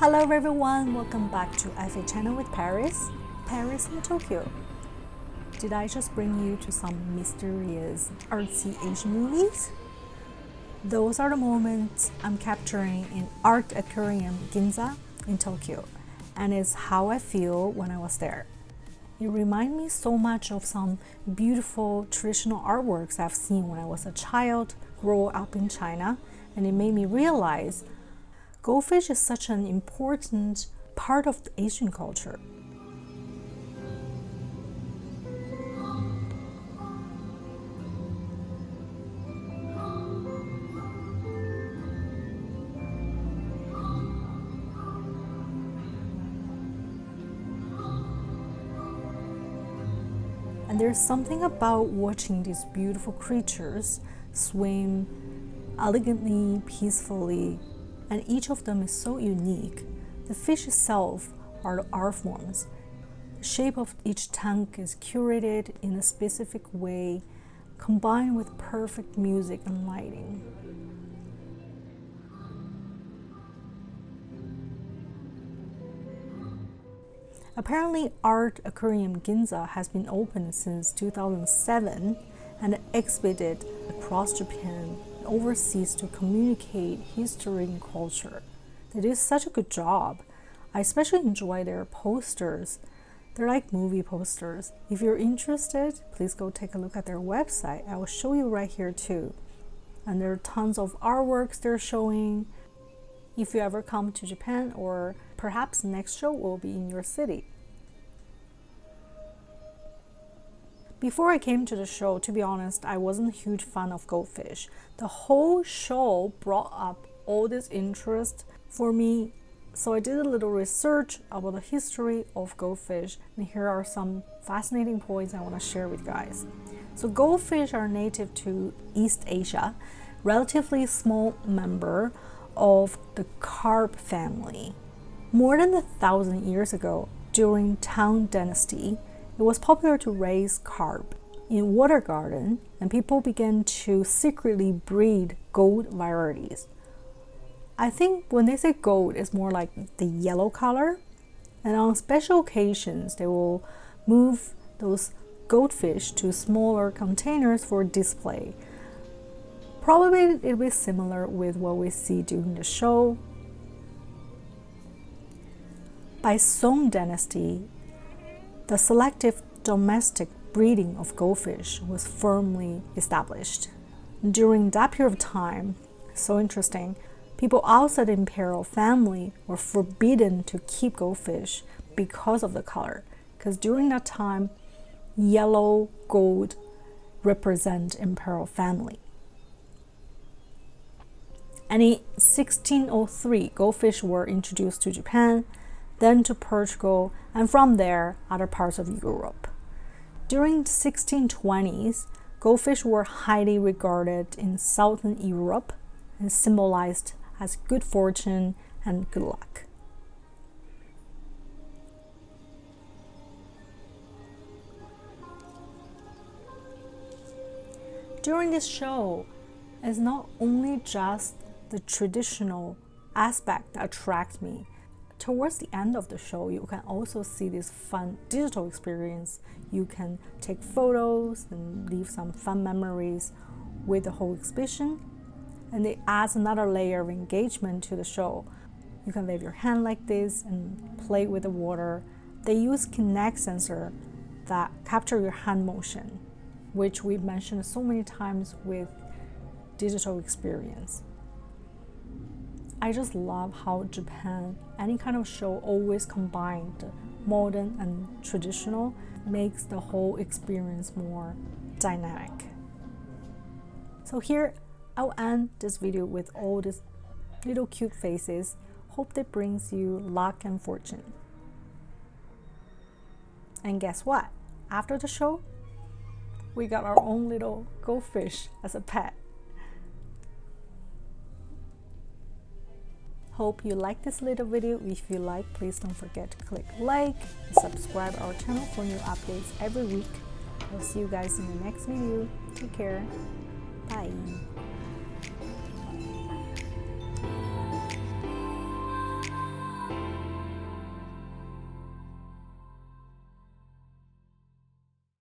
Hello everyone, welcome back to FA channel with Paris in Tokyo. Did I just bring you to some mysterious artsy Asian movies? Those are the moments I'm capturing in ART Aquarium Ginza in Tokyo, and it's how I feel when I was there. It reminds me so much of some beautiful traditional artworks I've seen when I was a child, grow up in China, and it made me realize goldfish is such an important part of the Asian culture. And there's something about watching these beautiful creatures swim elegantly, peacefully, and each of them is so unique. The fish itself are the art forms. The shape of each tank is curated in a specific way, combined with perfect music and lighting. Apparently, ART Aquarium Ginza has been open since 2007 and exhibited across Japan and overseas to communicate history and culture. They did such a good job. I especially enjoy their posters. They're like movie posters. If you're interested, please go take a look at their website. I will show you right here too. And there are tons of artworks they're showing. If you ever come to Japan, or perhaps next show will be in your city. Before I came to the show, to be honest, I wasn't a huge fan of goldfish. The whole show brought up all this interest for me, so I did a little research about the history of goldfish, and here are some fascinating points I want to share with you guys. So goldfish are native to East Asia, relatively small member of the carp family. More than 1,000 years ago, during Tang Dynasty, it was popular to raise carp in water garden, and people began to secretly breed gold varieties. I think when they say gold, it's more like the yellow color, and on special occasions, they will move those goldfish to smaller containers for display. Probably it'll be similar with what we see during the show. By Song Dynasty, the selective domestic breeding of goldfish was firmly established. During that period of time, so interesting, people outside the imperial family were forbidden to keep goldfish because of the color. Because during that time, yellow gold represent imperial family. And in 1603, goldfish were introduced to Japan, then to Portugal, and from there, other parts of Europe. During the 1620s, goldfish were highly regarded in Southern Europe and symbolized as good fortune and good luck. During this show, it's not only just the traditional aspect that attracts me. Towards the end of the show, you can also see this fun digital experience. You can take photos and leave some fun memories with the whole exhibition. And it adds another layer of engagement to the show. You can wave your hand like this and play with the water. They use Kinect sensor that capture your hand motion, which we've mentioned so many times with digital experience. I just love how Japan, any kind of show, always combines modern and traditional, makes the whole experience more dynamic. So here, I'll end this video with all these little cute faces. Hope that brings you luck and fortune. And guess what? After the show, we got our own little goldfish as a pet. Hope you like this little video. If you like, please don't forget to click like and subscribe our channel for new updates every week. I'll see you guys in the next video. Take care. Bye.